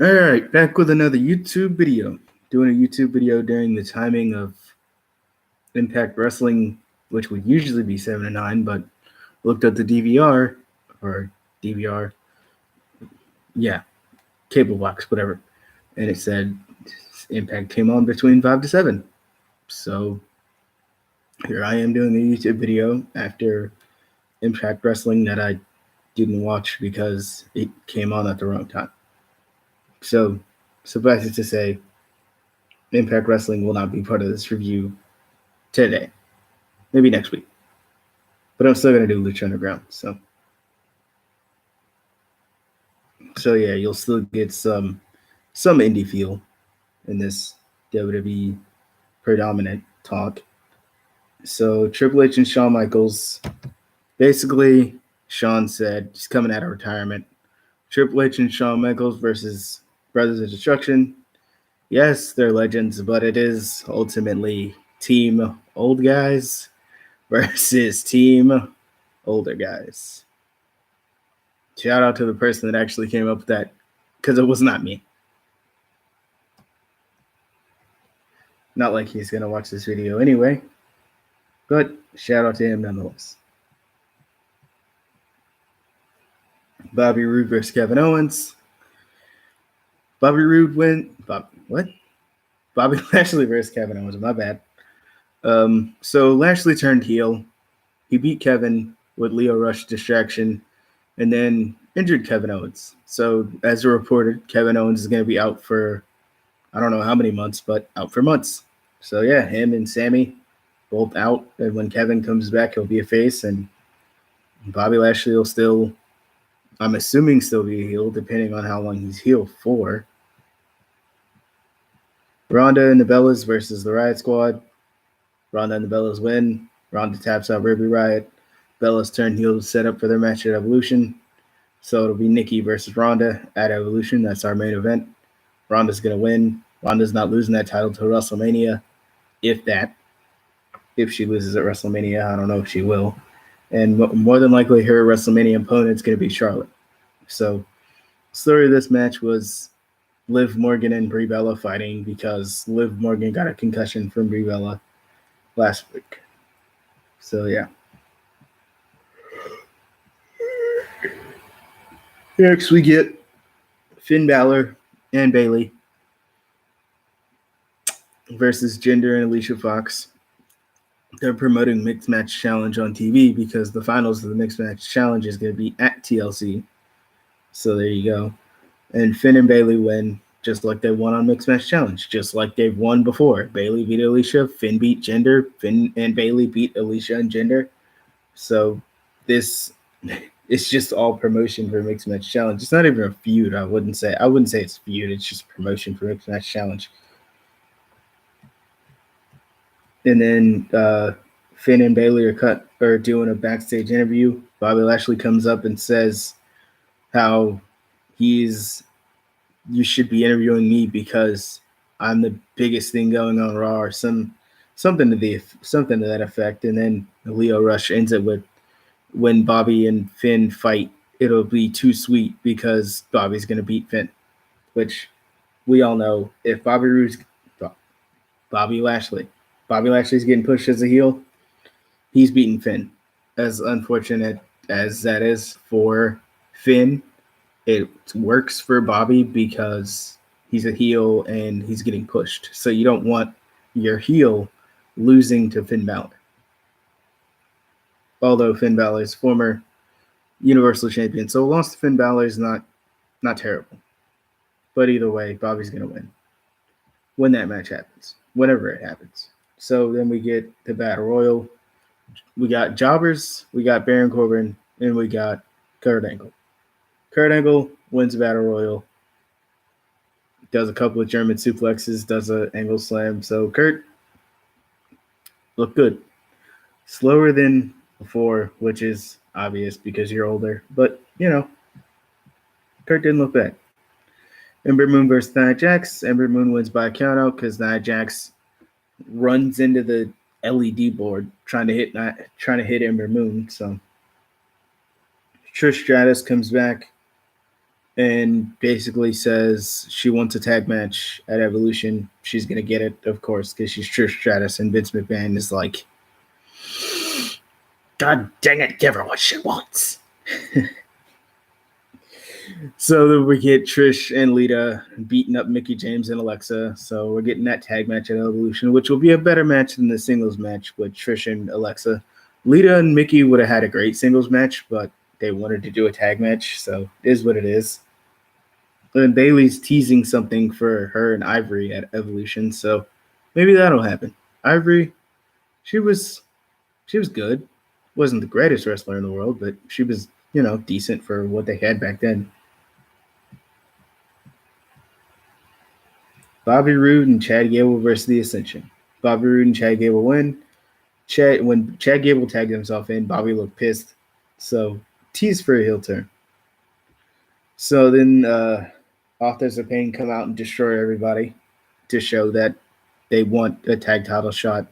All right, back with another YouTube video. Doing a YouTube video during the timing of Impact Wrestling, which would usually be 7 to 9, but looked at the DVR, or DVR, yeah, cable box, whatever, and it said Impact came on between 5 to 7. So here I am doing a YouTube video after Impact Wrestling that I didn't watch because it came on at the wrong time. So, suffice it to say, Impact Wrestling will not be part of this review today. Maybe next week. But I'm still gonna do Lucha Underground. So yeah, you'll still get some indie feel in this WWE predominant talk. So Triple H and Shawn Michaels, basically, Shawn said he's coming out of retirement. Triple H and Shawn Michaels versus Brothers of Destruction. Yes, they're legends, but it is ultimately team old guys versus team older guys. Shout out to the person that actually came up with that, because it was not me. Not like he's going to watch this video anyway, but shout out to him nonetheless. Bobby Roode versus Kevin Owens. Bobby Roode win. Bobby Lashley versus Kevin Owens. My bad. So Lashley turned heel. He beat Kevin with Lio Rush distraction, and then injured Kevin Owens. So as reported, Kevin Owens is going to be out for I don't know how many months, but out for months. So yeah, him and Sammy both out. And when Kevin comes back, he'll be a face, and Bobby Lashley will still, I'm assuming, still be a heel, depending on how long he's heel for. Ronda and the Bellas versus the Riot Squad. Ronda and the Bellas win. Ronda taps out Ruby Riot. Bellas turn heel to set up for their match at Evolution. So it'll be Nikki versus Ronda at Evolution. That's our main event. Ronda's going to win. Ronda's not losing that title to WrestleMania, if that. If she loses at WrestleMania, I don't know if she will. And more than likely, her WrestleMania opponent's going to be Charlotte. So, the story of this match was Liv Morgan and Brie Bella fighting because Liv Morgan got a concussion from Brie Bella last week. So, yeah. Next, we get Finn Balor and Bayley versus Jinder and Alicia Fox. They're promoting Mixed Match Challenge on TV because the finals of the Mixed Match Challenge is going to be at TLC. So there you go. And Finn and Bayley win just like they won on Mixed Match Challenge, just like they've won before. Bayley beat Alicia, Finn beat Jinder, Finn and Bayley beat Alicia and Jinder. So this it's just all promotion for Mixed Match Challenge. It's not even a feud. I wouldn't say it's a feud. It's just promotion for Mixed Match Challenge. And then Finn and Bayley are doing a backstage interview. Bobby Lashley comes up and says how you should be interviewing me because I'm the biggest thing going on Raw, or something to that effect. And then Lio Rush ends it with, when Bobby and Finn fight, it'll be too sweet because Bobby's going to beat Finn, which we all know if Bobby Lashley's getting pushed as a heel, he's beating Finn. As unfortunate as that is for Finn, it works for Bobby because he's a heel and he's getting pushed. So you don't want your heel losing to Finn Balor. Although Finn Balor is former Universal Champion, so loss to Finn Balor is not terrible. But either way, Bobby's going to win when that match happens, whenever it happens. So then we get the Battle Royal. We got Jobbers, we got Baron Corbin, and we got Kurt Angle. Kurt Angle wins the Battle Royal, does a couple of German suplexes, does an angle slam. So Kurt looked good. Slower than before, which is obvious because you're older. But, Kurt didn't look bad. Ember Moon versus Nia Jax. Ember Moon wins by a countout because Nia Jax runs into the LED board trying to hit Ember Moon. So Trish Stratus comes back. and basically says she wants a tag match at Evolution. She's gonna get it, of course, because she's Trish Stratus, and Vince McMahon is like, "God dang it, give her what she wants." So then we get Trish and Lita beating up Mickie James and Alexa. So we're getting that tag match at Evolution, which will be a better match than the singles match with Trish and Alexa. Lita and Mickie would have had a great singles match, but they wanted to do a tag match, so it is what it is. And Bailey's teasing something for her and Ivory at Evolution, so maybe that'll happen. Ivory, she was good. Wasn't the greatest wrestler in the world, but she was, decent for what they had back then. Bobby Roode and Chad Gable versus the Ascension. Bobby Roode and Chad Gable win. When Chad Gable tagged himself in, Bobby looked pissed. So tease for a heel turn. So then Authors of Pain come out and destroy everybody to show that they want a tag title shot.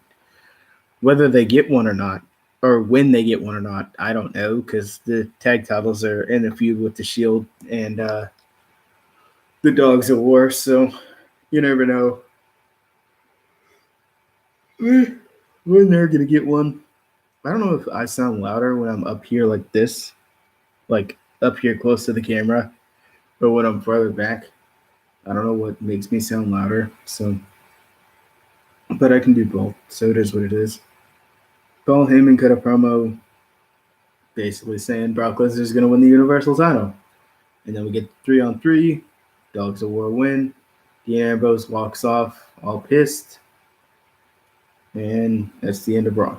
Whether they get one or not, or when they get one or not, I don't know, because the tag titles are in a feud with the Shield and the Dogs of War, so you never know when they're going to get one. I don't know if I sound louder when I'm up here like this, like up here close to the camera, or when I'm further back. I don't know what makes me sound louder, so, but I can do both, so it is what it is. Paul Heyman cut a promo basically saying Brock Lesnar is going to win the Universal title. And then we get 3-on-3, Dogs of War win. Dean Ambrose walks off all pissed. And that's the end of Raw.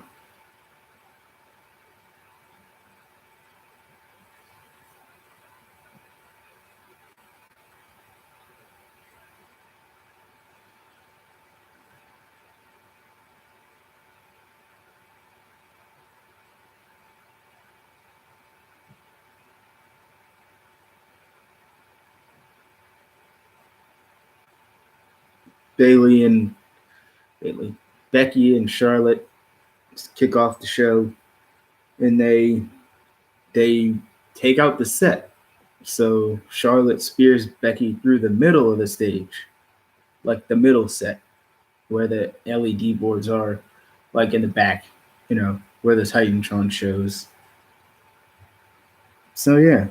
Becky and Charlotte kick off the show, and they take out the set. So Charlotte spears Becky through the middle of the stage, like the middle set, where the LED boards are, like in the back, where the Titantron shows. So yeah,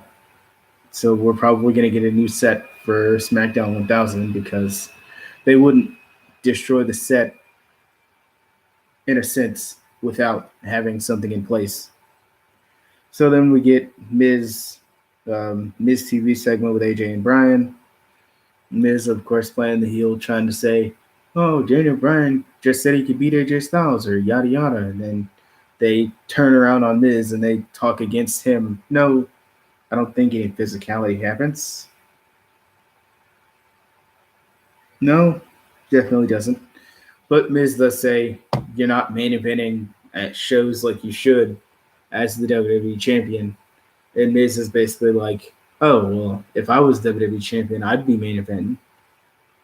so we're probably gonna get a new set for SmackDown 1000 because they wouldn't destroy the set in a sense without having something in place. So then we get Miz TV segment with AJ and Brian. Miz, of course, playing the heel, trying to say, "Oh, Daniel Bryan just said he could beat AJ Styles," or yada yada, and then they turn around on Miz and they talk against him. No, I don't think any physicality happens. No, definitely doesn't. But Miz does say, "You're not main eventing at shows like you should as the WWE champion." And Miz is basically like, "Oh, well, if I was WWE champion, I'd be main eventing,"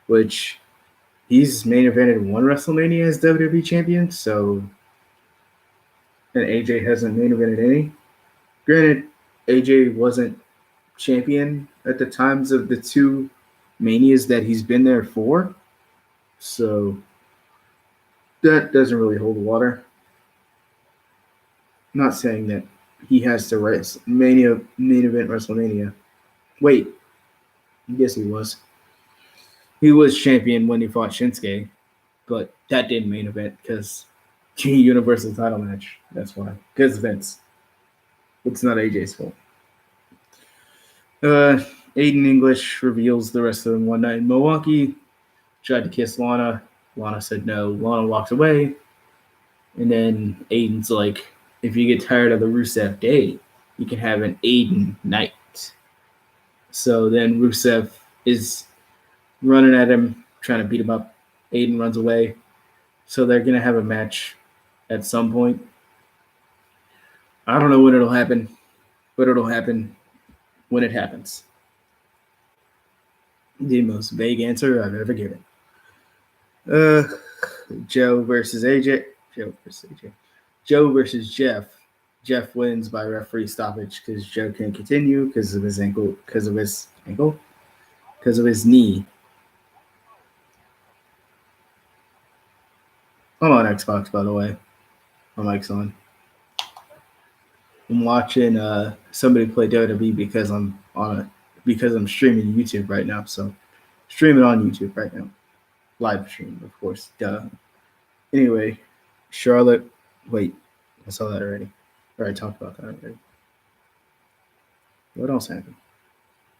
which he's main evented one WrestleMania as WWE champion, so, and AJ hasn't main evented any. Granted, AJ wasn't champion at the times of the two manias that he's been there for, so that doesn't really hold water. I'm not saying that he has to main event WrestleMania. Wait, yes, he was. He was champion when he fought Shinsuke, but that didn't main event because Universal title match. That's why. Because Vince. It's not AJ's fault. Aiden English reveals the rest of them one night in Milwaukee. Tried to kiss Lana. Lana said no. Lana walked away. And then Aiden's like, if you get tired of the Rusev day, you can have an Aiden night. So then Rusev is running at him, trying to beat him up. Aiden runs away. So they're going to have a match at some point. I don't know when it'll happen, but it'll happen when it happens. The most vague answer I've ever given. Joe versus AJ. Joe versus Jeff. Jeff wins by referee stoppage because Joe can't continue because of his ankle, because of his knee. I'm on Xbox, by the way. My mic's on. I'm watching somebody play WWE because I'm streaming YouTube right now. So streaming on YouTube right now, live stream, of course. Duh. Anyway, Charlotte. Wait, I saw that already. Or I talked about that already. What else happened?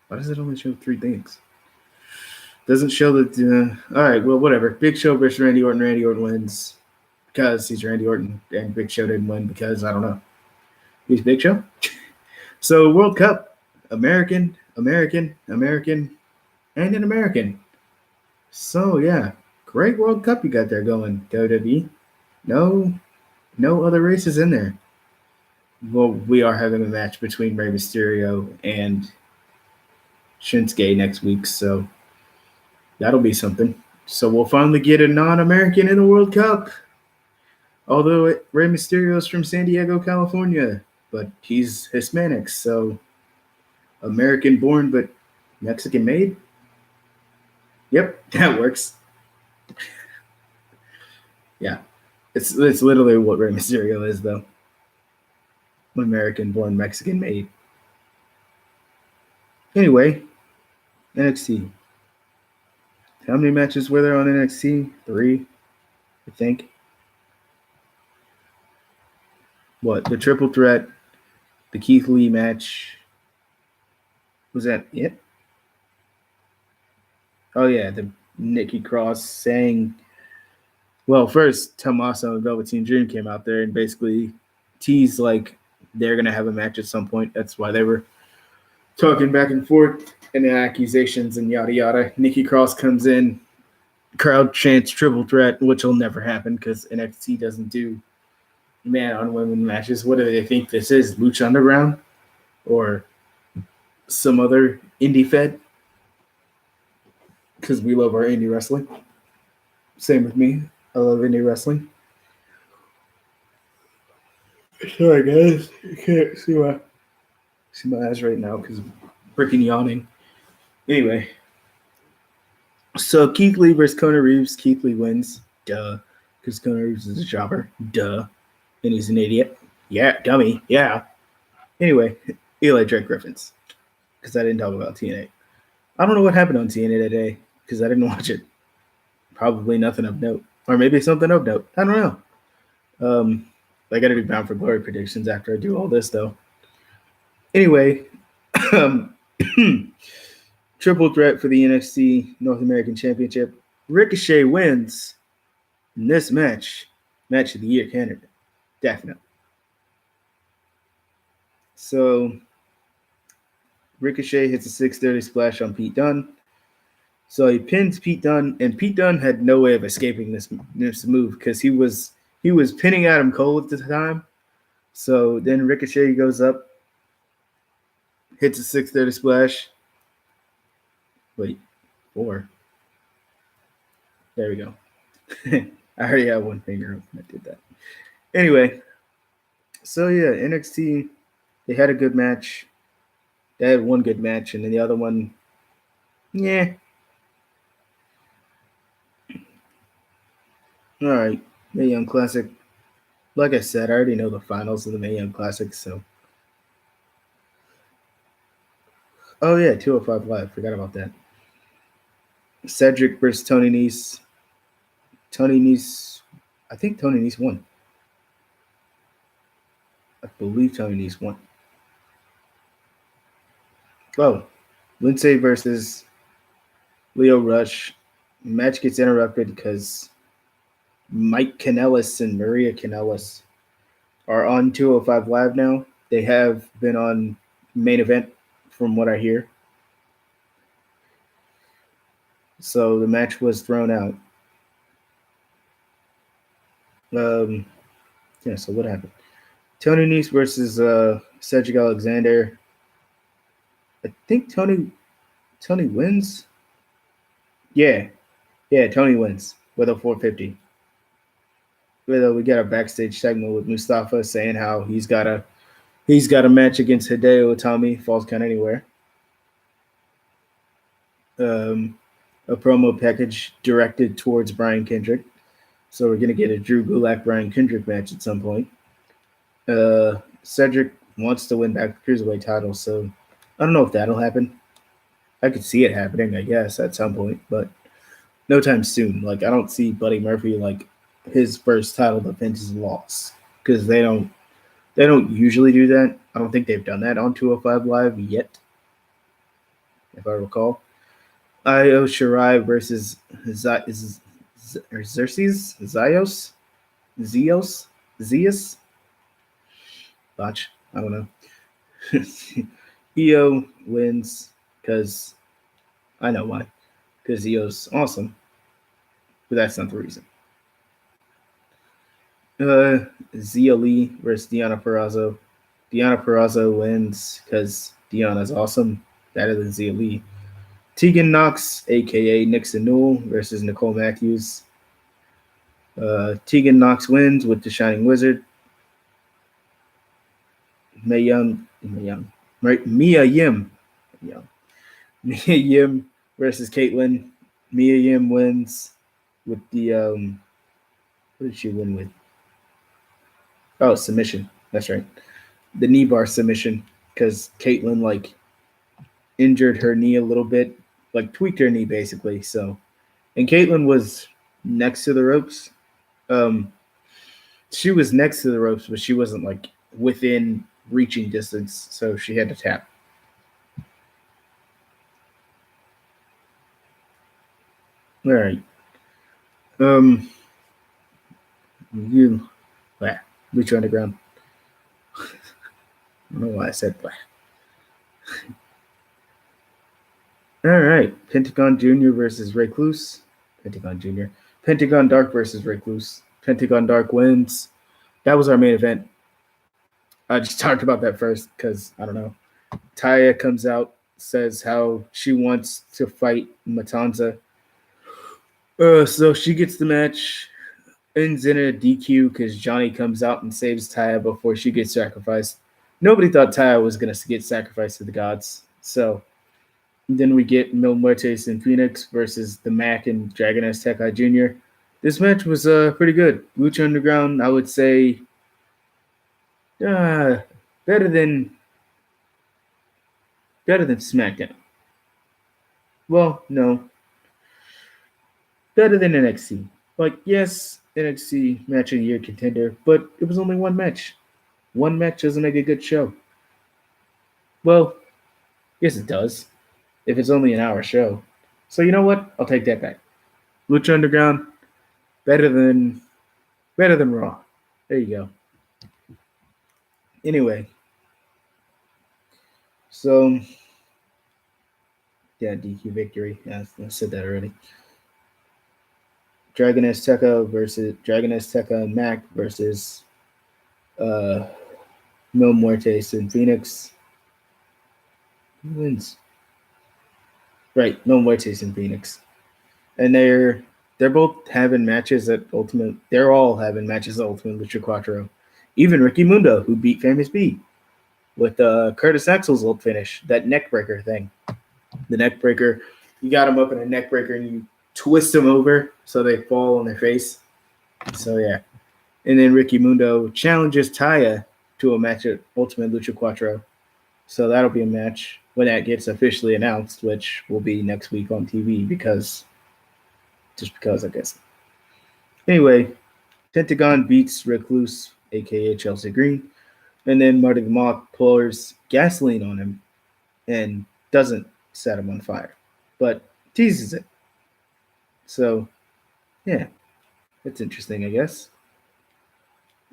Why does it only show 3 things? Doesn't show that. All right, well, whatever. Big Show versus Randy Orton. Randy Orton wins because he's Randy Orton, and Big Show didn't win because I don't know. He's Big Show. So World Cup, American, and an American. So yeah, great World Cup you got there going, WWE. No other races in there. Well, we are having a match between Rey Mysterio and Shinsuke next week, so that'll be something. So we'll finally get a non-American in the World Cup. Although Rey Mysterio is from San Diego, California, but he's Hispanic, so American born but Mexican made. Yep, that works. Yeah, it's literally what Rey Mysterio is, though. American born, Mexican made. Anyway, NXT. How many matches were there on NXT? 3, I think. What? The triple threat, the Keith Lee match. Was that it? Oh yeah, the Nikki Cross saying. Well, first Tommaso and Velveteen Dream came out there and basically teased like they're gonna have a match at some point. That's why they were talking back and forth and the accusations and yada yada. Nikki Cross comes in, crowd chants triple threat, which will never happen because NXT doesn't do man on women matches. What do they think this is? Lucha Underground or some other indie fed? Because we love our indie wrestling. Same with me. I love indie wrestling. Sorry guys, you can't see my eyes right now because I'm freaking yawning. Anyway, so Keith Lee versus Kona Reeves. Keith Lee wins. Duh. Because Kona Reeves is a jobber. Duh. And he's an idiot. Yeah, dummy. Yeah. Anyway, Eli Drake Griffins. Because I didn't talk about TNA. I don't know what happened on TNA today because I didn't watch it. Probably nothing of note. Or maybe something of note. I don't know. I got to do Bound for Glory predictions after I do all this, though. Anyway, triple threat for the NXT North American Championship. Ricochet wins in this match. Match of the year candidate. Definitely. So, Ricochet hits a 630 splash on Pete Dunne. So he pins Pete Dunne, and Pete Dunne had no way of escaping this move because he was pinning Adam Cole at the time. So then Ricochet goes up, hits a 630 splash. Wait, 4. There we go. I already have one finger when I did that. Anyway, so yeah, NXT, they had a good match. They had one good match, and then the other one, yeah. All right, Mae Young Classic. Like I said, I already know the finals of the Mae Young Classic, so. Oh yeah, 205 Live. Forgot about that. Cedric versus Tony Nese. I think Tony Nese won. I believe Tony Nese won. Oh, Lindsay versus Leo Rush. Match gets interrupted because Mike Kanellis and Maria Kanellis are on 205 Live now. They have been on main event from what I hear. So the match was thrown out. Yeah, so what happened? Tony Nese versus Cedric Alexander. I think Tony wins. Yeah, Tony wins with a 450. We got a backstage segment with Mustafa saying how he's got to He's got a match against Hideo Itami, Falls Count Anywhere. A promo package directed towards Brian Kendrick. So we're gonna get a Drew Gulak Brian Kendrick match at some point. Cedric wants to win back the cruiserweight title, so I don't know if that'll happen. I could see it happening, I guess, at some point, but no time soon. Like I don't see Buddy Murphy like his first title defense is loss because they don't usually do that. I don't think they've done that on 205 Live yet, if I recall. Io Shirai versus Xerxes, Zeus, Botch. I don't know. Io wins because I know why. Because Io's awesome, but that's not the reason. Zia Lee versus Deanna Purrazzo. Deanna Purrazzo wins because Deanna's awesome. Better than Zia Lee. Tegan Knox, aka Nixon Newell, versus Nicole Matthews. Tegan Knox wins with the Shining Wizard. Mia Yim versus Caitlyn. Mia Yim wins with the what did she win with? Oh, submission. That's right. The knee bar submission because Caitlyn like injured her knee a little bit, like tweaked her knee basically. So, and Caitlyn was next to the ropes. Um, she was next to the ropes, but she wasn't like within reaching distance, so she had to tap. All right. Um, you, blah, Lucha Underground. I don't know why I said blah. All right. Pentagon Jr. versus Recluse. Pentagon Jr. Pentagon Dark versus Recluse. Pentagon Dark wins. That was our main event. I just talked about that first because I don't know. Taya comes out, says how she wants to fight Matanza. So she gets the match, ends in a DQ because Johnny comes out and saves Taya before she gets sacrificed. Nobody thought Taya was going to get sacrificed to the gods. So then we get Mil Muertes and Phoenix versus the Mac and Dragon Azteca Jr. This match was pretty good. Lucha Underground, I would say, uh, better than SmackDown. Well, no, better than NXT. Like, yes, NXT match of the year contender, but it was only one match. One match doesn't make a good show. Well, yes, it does. If it's only an hour show. So you know what? I'll take that back. Lucha Underground, better than Raw. There you go. Anyway, so yeah, DQ victory. Yeah, I said that already. Dragon Azteca versus Dragon Azteca Mac versus uh, Mil Muertes and Phoenix. Who wins? Right, Mil Muertes and Phoenix, and they're both having matches at Ultimate. They're all having matches at Ultimate Lucha Quattro. Even Ricky Mundo, who beat Famous B with Curtis Axel's old finish, that neck breaker thing. The neck breaker, you got them up in a neck breaker and you twist them over so they fall on their face. So yeah, and then Ricky Mundo challenges Taya to a match at Ultimate Lucha Quattro. So that'll be a match when that gets officially announced, which will be next week on TV because I guess. Anyway, Pentagon beats Recluse, aka Chelsea Green, and then Marty the Moth pours gasoline on him and doesn't set him on fire, but teases it. So, yeah, that's interesting, I guess.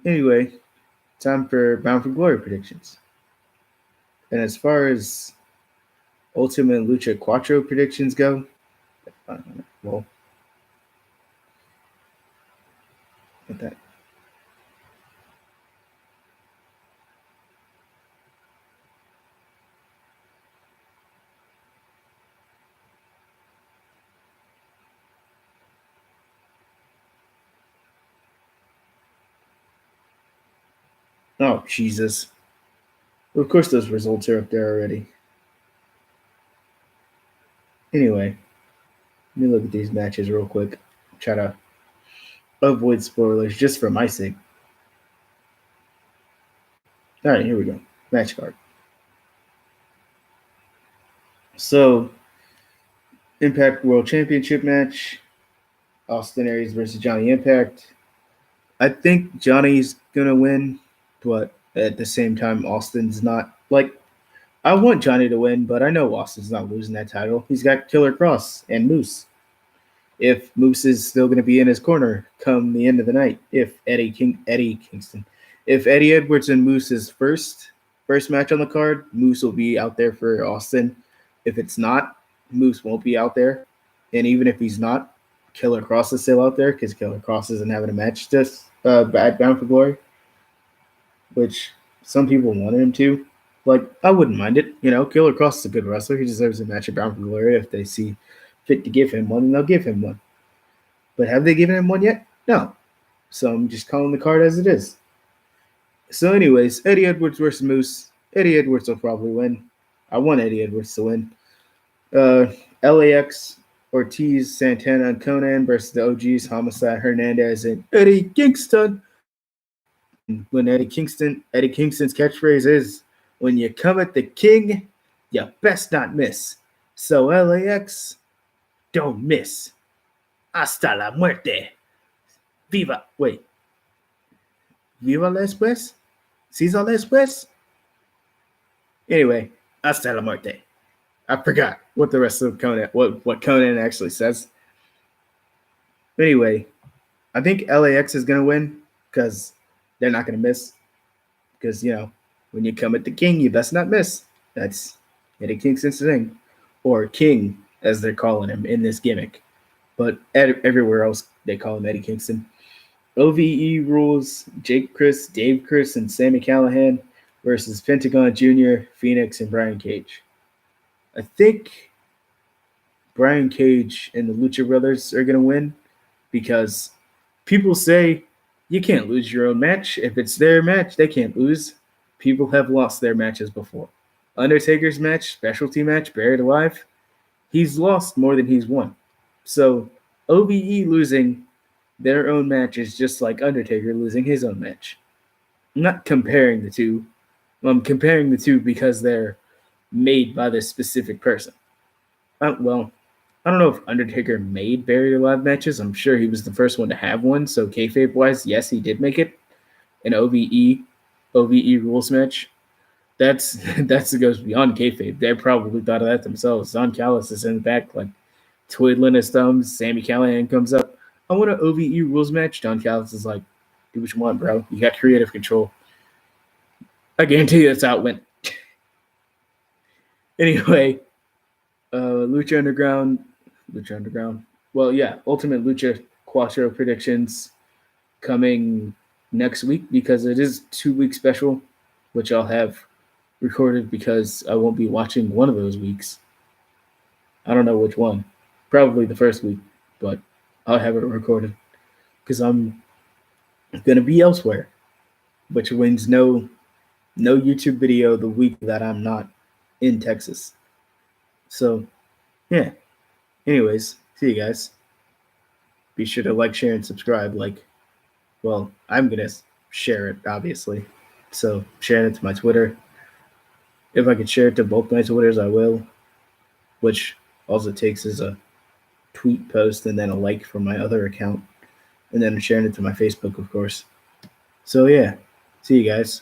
Anyway, time for Bound for Glory predictions. And as far as Ultimate Lucha Quattro predictions go, well, at that. Oh, Jesus. Of course, those results are up there already. Anyway, let me look at these matches real quick. Try to avoid spoilers just for my sake. All right, here we go. Match card. So, Impact World Championship match. Austin Aries versus Johnny Impact. I think Johnny's gonna win, but at the same time, Austin's not like I want Johnny to win, but I know Austin's not losing that title. He's got Killer Cross and Moose. If Moose is still going to be in his corner come the end of the night, if if Eddie Edwards and Moose's first match on the card, Moose will be out there for Austin. If it's not, Moose won't be out there, and even if he's not, Killer Cross is still out there because Killer Cross isn't having a match just Bound for Glory, which some people wanted him to. Like, I wouldn't mind it. Killer Cross is a good wrestler. He deserves a match at Bound for Glory. If they see fit to give him one, then they'll give him one. But have they given him one yet? No. So I'm just calling the card as it is. So anyways, Eddie Edwards versus Moose. Eddie Edwards will probably win. I want Eddie Edwards to win. LAX, Ortiz, Santana, and Conan versus the OGs, Homicide, Hernandez, and Eddie Kingston. When Eddie Kingston's catchphrase is, "When you come at the king, you best not miss." So LAX, don't miss. Hasta la muerte. Viva después? Cesar después? Anyway, hasta la muerte. I forgot what the rest of Conan, what Conan actually says. Anyway, I think LAX is going to win because they're not going to miss. Because, when you come at the king, you best not miss. That's Eddie Kingston's thing. Or King, as they're calling him in this gimmick. But everywhere else, they call him Eddie Kingston. OVE rules Jake Chris, Dave Chris, and Sami Callihan versus Pentagon Jr., Phoenix, and Brian Cage. I think Brian Cage and the Lucha Brothers are going to win because people say you can't lose your own match. If it's their match, they can't lose. People have lost their matches before. Undertaker's match, specialty match, Buried Alive, he's lost more than he's won. So OVE losing their own match is just like Undertaker losing his own match. I'm not comparing the two. I'm comparing the two because they're made by this specific person. I don't know if Undertaker made Buried Alive matches. I'm sure he was the first one to have one. So kayfabe-wise, yes, he did make it. An OVE rules match. That goes beyond kayfabe. They probably thought of that themselves. Don Callis is in the back, like twiddling his thumbs. Sami Callihan comes up. I want an OVE rules match. Don Callis is like, do what you want, bro. You got creative control. I guarantee you that's how it went. Anyway, Lucha Underground. Well, yeah, Ultimate Lucha Quattro predictions coming next week because it is 2-week special, which I'll have recorded because I won't be watching one of those weeks. I don't know which one. Probably the first week, but I'll have it recorded because I'm going to be elsewhere, which means no YouTube video the week that I'm not in Texas. So, yeah. Anyways, see you guys. Be sure to like, share, and subscribe. I'm going to share it, obviously. So, share it to my Twitter. If I could share it to both my Twitters, I will. Which all it takes is a tweet post and then a like from my other account. And then sharing it to my Facebook, of course. So, yeah. See you guys.